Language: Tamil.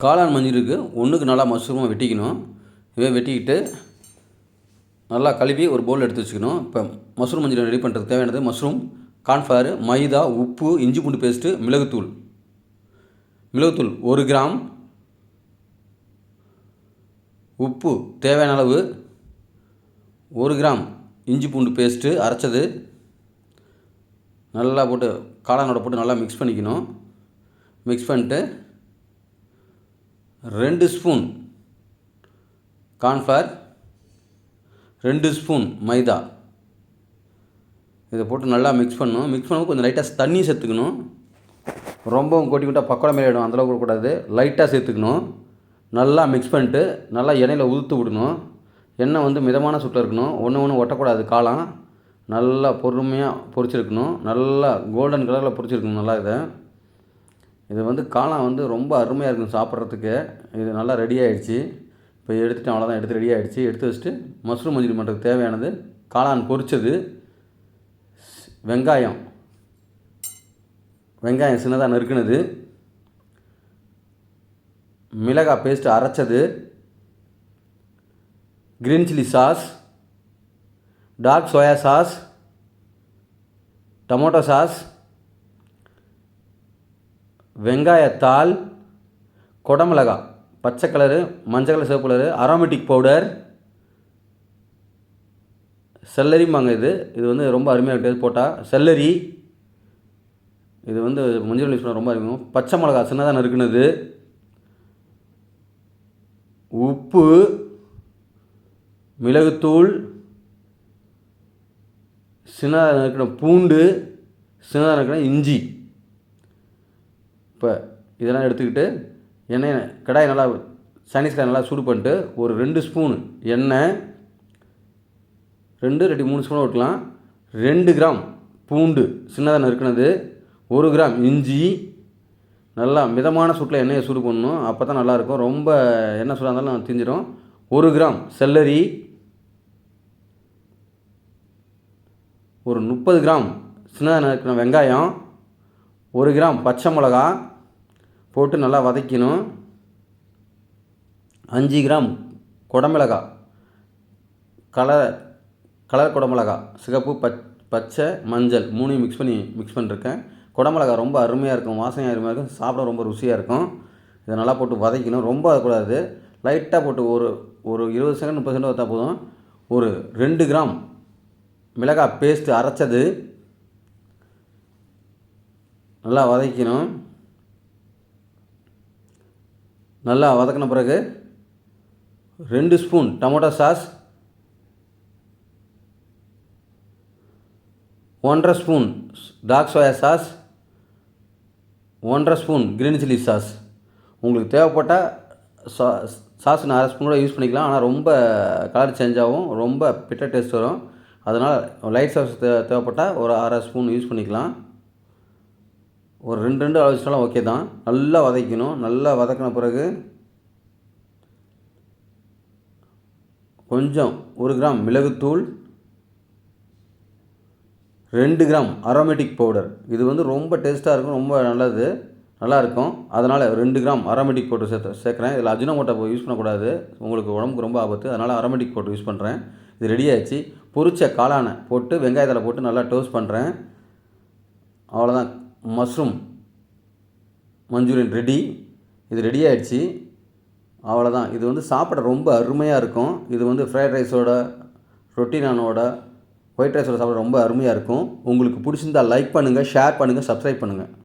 காளான் மஞ்சூரியனுக்கு ஒன்றுக்கு நல்லா மஷ்ரூமை வெட்டிக்கணும். இதை வெட்டிக்கிட்டு நல்லா கழுவி ஒரு பவுல் எடுத்து வச்சுக்கணும். இப்போ மஷ்ரூம் மஞ்சூரியன் ரெடி பண்ணுறதுக்கு தேவையானது மஷ்ரூம், கார்ன்ஃப்ளவர், மைதா, உப்பு, இஞ்சி பூண்டு பேஸ்ட்டு, மிளகுத்தூள் 1 கிராம், உப்பு தேவையான அளவு, 1 கிராம் இஞ்சி பூண்டு பேஸ்ட்டு அரைச்சது நல்லா போட்டு காளானோட போட்டு நல்லா மிக்ஸ் பண்ணிக்கணும். மிக்ஸ் பண்ணிட்டு 2 ஸ்பூன் கார்ன்ஃப்ளவர், 2 ஸ்பூன் மைதா இதை போட்டு நல்லா மிக்ஸ் பண்ணணும். மிக்ஸ் பண்ணும்போது கொஞ்சம் லைட்டாக தண்ணி சேர்த்துக்கணும். ரொம்பவும் கொட்டி விட்டால் பக்கோடா மாரி ஆகிடும், அந்தளவுக்கு கொடுக்கூடாது. லைட்டாக சேர்த்துக்கணும். நல்லா மிக்ஸ் பண்ணிட்டு நல்லா எண்ணெயில் உதுத்து விடணும். எண்ணெய் மிதமான சூட்டில் இருக்கணும். ஒன்று ஒட்டக்கூடாது. காளான் நல்லா பொறுமையாக பொரிச்சிருக்கணும். நல்லா கோல்டன் கலரில் பொரிச்சிருக்கணும். நல்லா இது காளான் ரொம்ப அருமையாக இருக்கும் சாப்பிட்றதுக்கு. இது நல்லா ரெடி ஆகிடுச்சு. இப்போ எடுத்துகிட்டு அவ்வளோதான், எடுத்து ரெடி ஆகிடுச்சு. எடுத்து வச்சுட்டு மஷ்ரூம் மஞ்சூரியன் பண்ணுறதுக்கு தேவையானது காளான் பொரிச்சது, வெங்காயம் சின்னதாக நறுக்குனது, மிளகாய் பேஸ்ட்டு அரைச்சது, green chilli sauce, dark soya sauce, tomato sauce, வெங்காயத்தாள், குடமிளகாய் பச்சை கலரு, மஞ்சள் கலர், சிவப்பு கலரு, அரோமேட்டிக் பவுடர், செல்லரிம்பாங்க. இது ரொம்ப அருமையாக டேஸ்ட் போட்டால் செல்லரி. இது மஞ்சள் யூஸ் பண்ண ரொம்ப இருக்கும். பச்சை மிளகா சின்னதாக நறுக்குனது, உப்பு, மிளகுத்தூள், சின்னதாக நறுக்கின பூண்டு, சின்னதாக நறுக்கின இஞ்சி. இப்போ இதெல்லாம் எடுத்துக்கிட்டு கடாயை நல்லா சைனீஸ் கடாய் நல்லா சூடு பண்ணிட்டு ஒரு 2 ஸ்பூன் எண்ணெய், 2 இல்லாட்டி 3 ஸ்பூன் ஊற்றலாம். 2 கிராம் பூண்டு சின்னதாக நறுக்கினது, 1 கிராம் இஞ்சி. நல்லா மிதமான சூட்டில் எண்ணெயை சூடு பண்ணணும். அப்போ தான் நல்லாயிருக்கும். ரொம்ப எண்ணெய் சூடாக இருந்தாலும் தீஞ்சிடும். 1 கிராம் செல்லரி, ஒரு 30 கிராம் சின்னதாக நறுக்கின வெங்காயம், 1 கிராம் பச்சை மிளகா போட்டு நல்லா வதக்கணும். 5 கிராம் குடமிளகாய், கலர் குடமிளகாய், சிகப்பு, பச்சை, மஞ்சள் 3 மிக்ஸ் பண்ணியிருக்கேன். குடமிளகா ரொம்ப அருமையாக இருக்கும், வாசனையாக அருமையாக இருக்கும், சாப்பிட ரொம்ப ருசியாக இருக்கும். இதை நல்லா போட்டு வதக்கணும். ரொம்ப வதக்கூடாது. லைட்டாக போட்டு ஒரு 20 செகண்ட் 30 செகண்ட் வச்சா போதும். ஒரு 2 கிராம் மிளகாய் பேஸ்ட்டு அரைச்சது நல்லா வதக்கணும். நல்லா வதக்கின பிறகு 2 spoon tomato sauce, 1.5 spoon dark soya sauce, 1.5 spoon green chilli sauce. உங்களுக்கு தேவைப்பட்டால் சாஸ் 1/2 ஸ்பூன் கூட யூஸ் பண்ணிக்கலாம். ஆனால் ரொம்ப கலர் சேஞ்ச் ஆகும், ரொம்ப பிட்ட டேஸ்ட் வரும். அதனால் லைட் சாஸ் தேவைப்பட்டால் ஒரு 1/2 ஸ்பூன் யூஸ் பண்ணிக்கலாம். ஒரு 2 அளவு வச்சாலும் ஓகே தான். நல்லா வதக்கணும். நல்லா வதக்கின பிறகு கொஞ்சம் 1 கிராம் மிளகுத்தூள், 2 கிராம் அரோமேட்டிக் பவுடர். இது ரொம்ப டேஸ்ட்டாக இருக்கும், ரொம்ப நல்லாயிருக்கும். அதனால் 2 கிராம் அரோமேட்டிக் பவுடர் சேர்க்குறேன். இதில் அஜினோமோட்டோ யூஸ் பண்ணக்கூடாது, உங்களுக்கு உடம்புக்கு ரொம்ப ஆபத்து. அதனால் அரோமேட்டிக் பவுடர் யூஸ் பண்ணுறேன். இது ரெடி ஆகிடுச்சு. பொரிச்ச காளானை போட்டு வெங்காயத்தில் போட்டு நல்லா டோஸ்ட் பண்ணுறேன். அவ்வளோதான், மஷ்ரூம் மஞ்சூரியன் ரெடி. இது ரெடி ஆகிடுச்சு. அவ்வளோதான். இது சாப்பிட ரொம்ப அருமையாக இருக்கும். இது ஃப்ரைட் ரைஸோட, ரொட்டி நானோட, ஒயிட் ரைஸோட சாப்பிட ரொம்ப அருமையாக இருக்கும். உங்களுக்கு பிடிச்சிருந்தால் லைக் பண்ணுங்கள், ஷேர் பண்ணுங்கள், சப்ஸ்கிரைப் பண்ணுங்கள்.